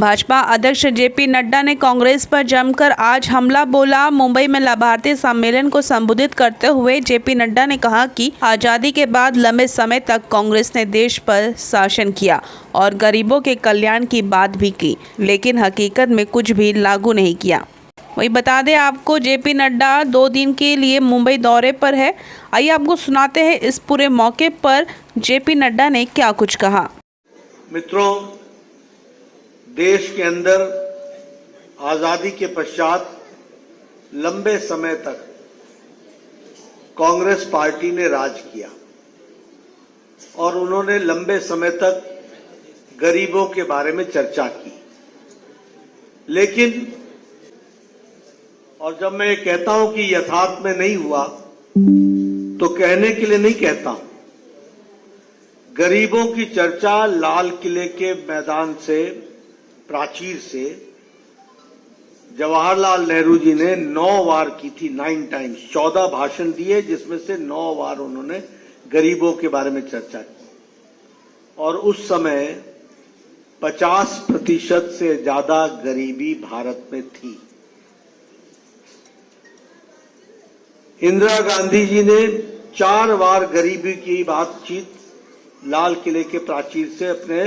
भाजपा अध्यक्ष जेपी नड्डा ने कांग्रेस पर जमकर आज हमला बोला। मुंबई में लाभार्थी सम्मेलन को संबोधित करते हुए जेपी नड्डा ने कहा कि आजादी के बाद लंबे समय तक कांग्रेस ने देश पर शासन किया और गरीबों के कल्याण की बात भी की, लेकिन हकीकत में कुछ भी लागू नहीं किया। वही बता दें आपको, जेपी नड्डा 2 दिन के लिए मुंबई दौरे पर है। आइए आपको सुनाते हैं इस पूरे मौके पर जेपी नड्डा ने क्या कुछ कहा। मित्रों, देश के अंदर आजादी के पश्चात लंबे समय तक कांग्रेस पार्टी ने राज किया और उन्होंने लंबे समय तक गरीबों के बारे में चर्चा की। लेकिन और जब मैं ये कहता हूं कि यथार्थ में नहीं हुआ तो कहने के लिए नहीं कहता हूं। गरीबों की चर्चा लाल किले के मैदान से, प्राचीर से जवाहरलाल नेहरू जी ने 9 बार की थी। 9 टाइम्स 14 भाषण दिए, जिसमें से 9 बार उन्होंने गरीबों के बारे में चर्चा की। और उस समय 50% से ज्यादा गरीबी भारत में थी। इंदिरा गांधी जी ने 4 बार गरीबी की बातचीत लाल किले के प्राचीर से अपने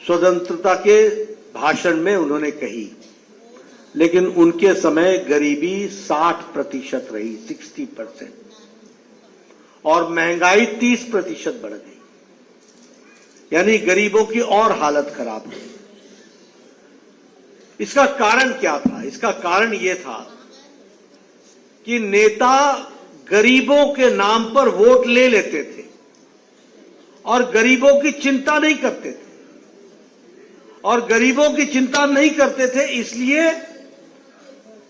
स्वतंत्रता के भाषण में उन्होंने कही, लेकिन उनके समय गरीबी 60% रही, 60%, और महंगाई 30% बढ़ गई। यानी गरीबों की और हालत खराब हुई। इसका कारण क्या था? इसका कारण यह था कि नेता गरीबों के नाम पर वोट ले लेते थे और गरीबों की चिंता नहीं करते थे। और गरीबों की चिंता नहीं करते थे, इसलिए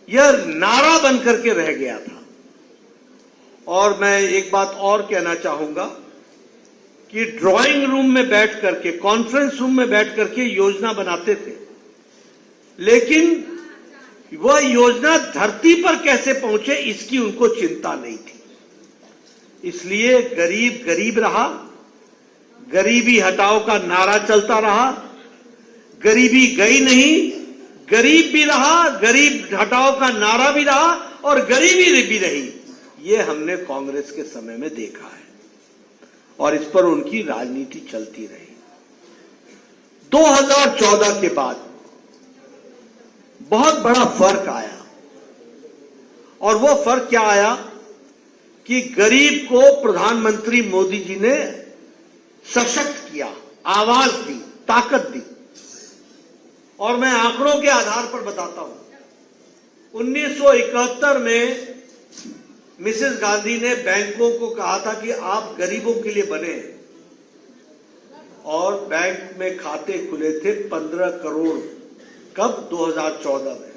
यह नारा बनकर के रह गया था। और मैं एक बात और कहना चाहूंगा कि ड्राइंग रूम में बैठ करके, कॉन्फ्रेंस रूम में बैठ करके योजना बनाते थे, लेकिन वह योजना धरती पर कैसे पहुंचे इसकी उनको चिंता नहीं थी। इसलिए गरीब गरीब रहा, गरीबी हटाओ का नारा चलता रहा, गरीबी गई नहीं, गरीब भी रहा, गरीब हटाओ का नारा भी रहा और गरीबी भी रही। ये हमने कांग्रेस के समय में देखा है और इस पर उनकी राजनीति चलती रही। 2014 के बाद बहुत बड़ा फर्क आया, और वो फर्क क्या आया कि गरीब को प्रधानमंत्री मोदी जी ने सशक्त किया, आवाज दी, ताकत दी। और मैं आंकड़ों के आधार पर बताता हूं। 1971 में मिसेस गांधी ने बैंकों को कहा था कि आप गरीबों के लिए बने, और बैंक में खाते खुले थे 15 करोड़। कब? 2014 में।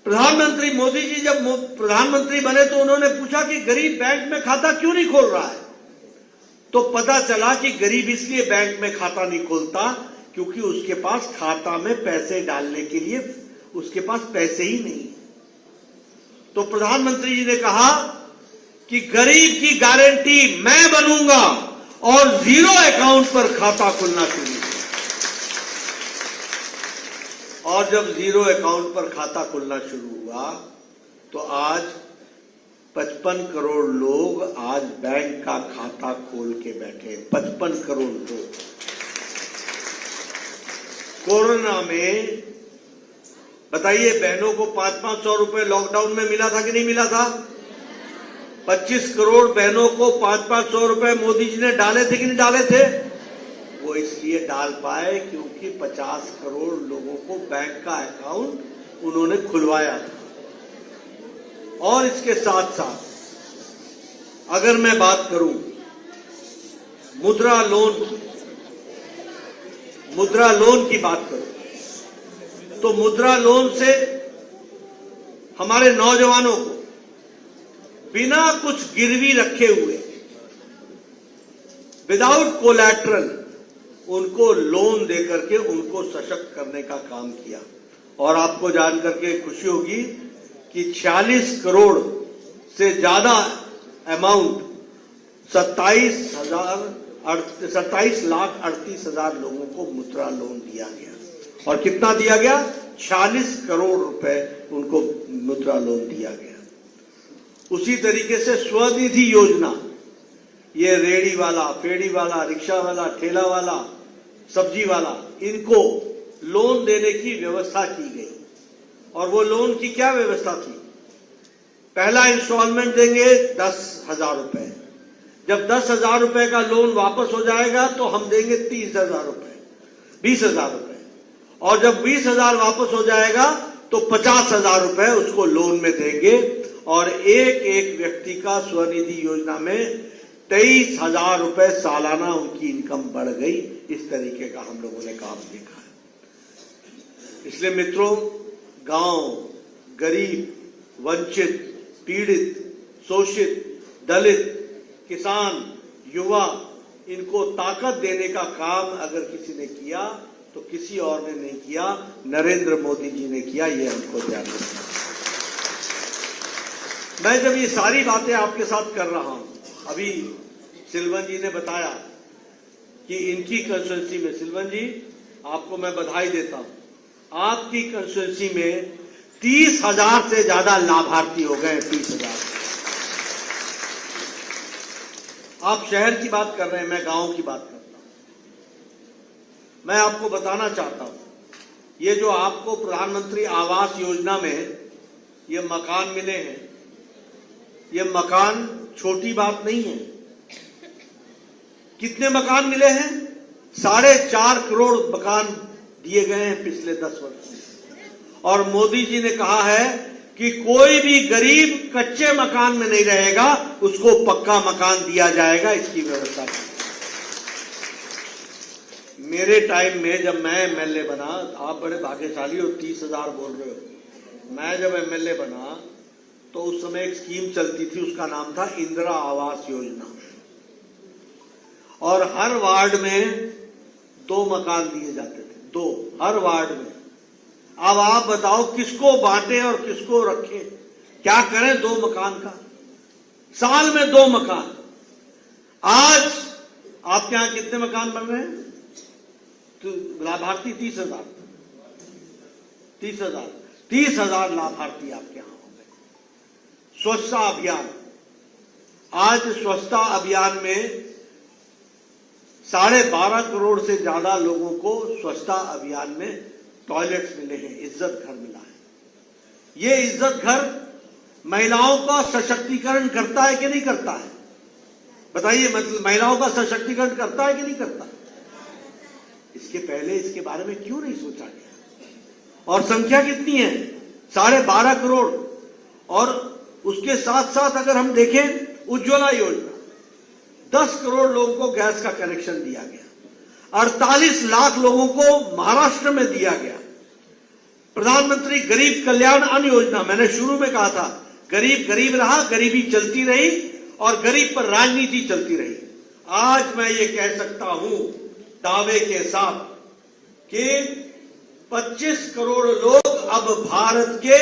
प्रधानमंत्री मोदी जी जब प्रधानमंत्री बने तो उन्होंने पूछा कि गरीब बैंक में खाता क्यों नहीं खोल रहा है? तो पता चला कि गरीब इसलिए बैंक में खाता नहीं खोलता क्योंकि उसके पास खाता में पैसे डालने के लिए उसके पास पैसे ही नहीं। तो प्रधानमंत्री जी ने कहा कि गरीब की गारंटी मैं बनूंगा और 0 अकाउंट पर खाता खुलना शुरू। और जब 0 अकाउंट पर खाता खुलना शुरू हुआ तो आज 55 करोड़ लोग आज बैंक का खाता खोल के बैठे। 55 करोड़ लोग। कोरोना में बताइए, बहनों को 500-500 रुपए लॉकडाउन में मिला था कि नहीं मिला था? 25 करोड़ बहनों को 500-500 रुपए मोदी जी ने डाले थे कि नहीं डाले थे? वो इसलिए डाल पाए क्योंकि 50 करोड़ लोगों को बैंक का अकाउंट उन्होंने खुलवाया था। और इसके साथ साथ अगर मैं बात करूं मुद्रा लोन की बात करूं तो मुद्रा लोन से हमारे नौजवानों को बिना कुछ गिरवी रखे हुए, विदाउट कोलैटरल, उनको लोन देकर के उनको सशक्त करने का काम किया। और आपको जानकर के खुशी होगी कि 46 करोड़ से ज्यादा अमाउंट 27,000 27,38,000 लोगों को मुद्रा लोन दिया गया। और कितना दिया गया? 40 करोड़ रुपए उनको मुद्रा लोन दिया गया। उसी तरीके से स्वनिधि योजना, ये रेड़ी वाला, फेड़ी वाला, रिक्शा वाला, ठेला वाला, सब्जी वाला, इनको लोन देने की व्यवस्था की गई। और वो लोन की क्या व्यवस्था थी? पहला इंस्टॉलमेंट देंगे 10,000 रुपए। जब 10,000 रुपए का लोन वापस हो जाएगा तो हम देंगे 30,000 रुपए, 20,000 रुपए। और जब 20,000 वापस हो जाएगा तो 50,000 रुपए उसको लोन में देंगे। और एक एक व्यक्ति का स्वनिधि योजना में 23,000 रुपए सालाना उनकी इनकम बढ़ गई। इस तरीके का हम लोगों ने काम देखा है। इसलिए मित्रों, गांव, गरीब, वंचित, पीड़ित, शोषित, दलित, किसान, युवा, इनको ताकत देने का काम अगर किसी ने किया तो किसी और ने नहीं किया, नरेंद्र मोदी जी ने किया। ये हमको ध्यान रखना। मैं जब ये सारी बातें आपके साथ कर रहा हूं, अभी सिलवन जी ने बताया कि इनकी कंस्टिट्यूंसी में, सिलवन जी आपको मैं बधाई देता हूं, आपकी कंस्टिट्यूंसी में 30,000 से ज्यादा लाभार्थी हो गए। 30,000। आप शहर की बात कर रहे हैं, मैं गांव की बात करता हूं। मैं आपको बताना चाहता हूं, ये जो आपको प्रधानमंत्री आवास योजना में ये मकान मिले हैं, ये मकान छोटी बात नहीं है। कितने मकान मिले हैं? 4.5 करोड़ मकान दिए गए हैं पिछले 10 वर्ष में। और मोदी जी ने कहा है कि कोई भी गरीब कच्चे मकान में नहीं रहेगा, उसको पक्का मकान दिया जाएगा। इसकी व्यवस्था की। मेरे टाइम में जब मैं एमएलए बना, आप बड़े भाग्यशाली हो, 30,000 बोल रहे हो। मैं जब एमएलए बना तो उस समय एक स्कीम चलती थी, उसका नाम था इंदिरा आवास योजना। और हर वार्ड में 2 मकान दिए जाते थे, 2 हर वार्ड में। अब आप बताओ किसको बांटें और किसको रखें? क्या करें 2 मकान का? साल में 2 मकान। आज आपके यहां कितने मकान बन रहे हैं? तो लाभार्थी 30,000। 30,000 लाभार्थी आपके यहां हो गए। स्वच्छता अभियान, आज स्वच्छता अभियान में 12.5 करोड़ से ज्यादा लोगों को स्वच्छता अभियान में टॉयलेट्स मिले हैं, इज्जत घर मिला है। ये इज्जत घर महिलाओं का सशक्तिकरण करता है कि नहीं करता है? बताइए, मतलब महिलाओं का सशक्तिकरण करता है कि नहीं करता? इसके पहले इसके बारे में क्यों नहीं सोचा गया? और संख्या कितनी है? 12.5 करोड़। और उसके साथ साथ अगर हम देखें उज्ज्वला योजना, 10 करोड़ लोगों को गैस का कनेक्शन दिया गया। 48 लाख लोगों को महाराष्ट्र में दिया गया। प्रधानमंत्री गरीब कल्याण अन्न योजना, मैंने शुरू में कहा था, गरीब गरीब रहा, गरीबी चलती रही और गरीब पर राजनीति चलती रही। आज मैं ये कह सकता हूं दावे के साथ कि 25 करोड़ लोग अब भारत के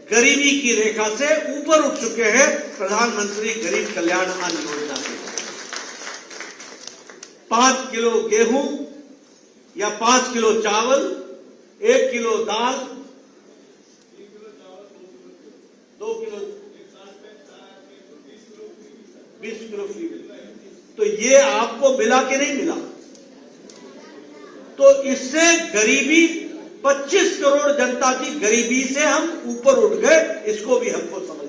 गरीबी की रेखा से ऊपर उठ चुके हैं प्रधानमंत्री गरीब कल्याण अन्न योजना से। 5 किलो गेहूं या 5 किलो चावल, 1 किलो दाल, 2 किलो, 20 किलो फ्री। तो ये आपको मिला कि नहीं मिला? तो इससे गरीबी, 25 करोड़ जनता की गरीबी से हम ऊपर उठ गए। इसको भी हमको समझ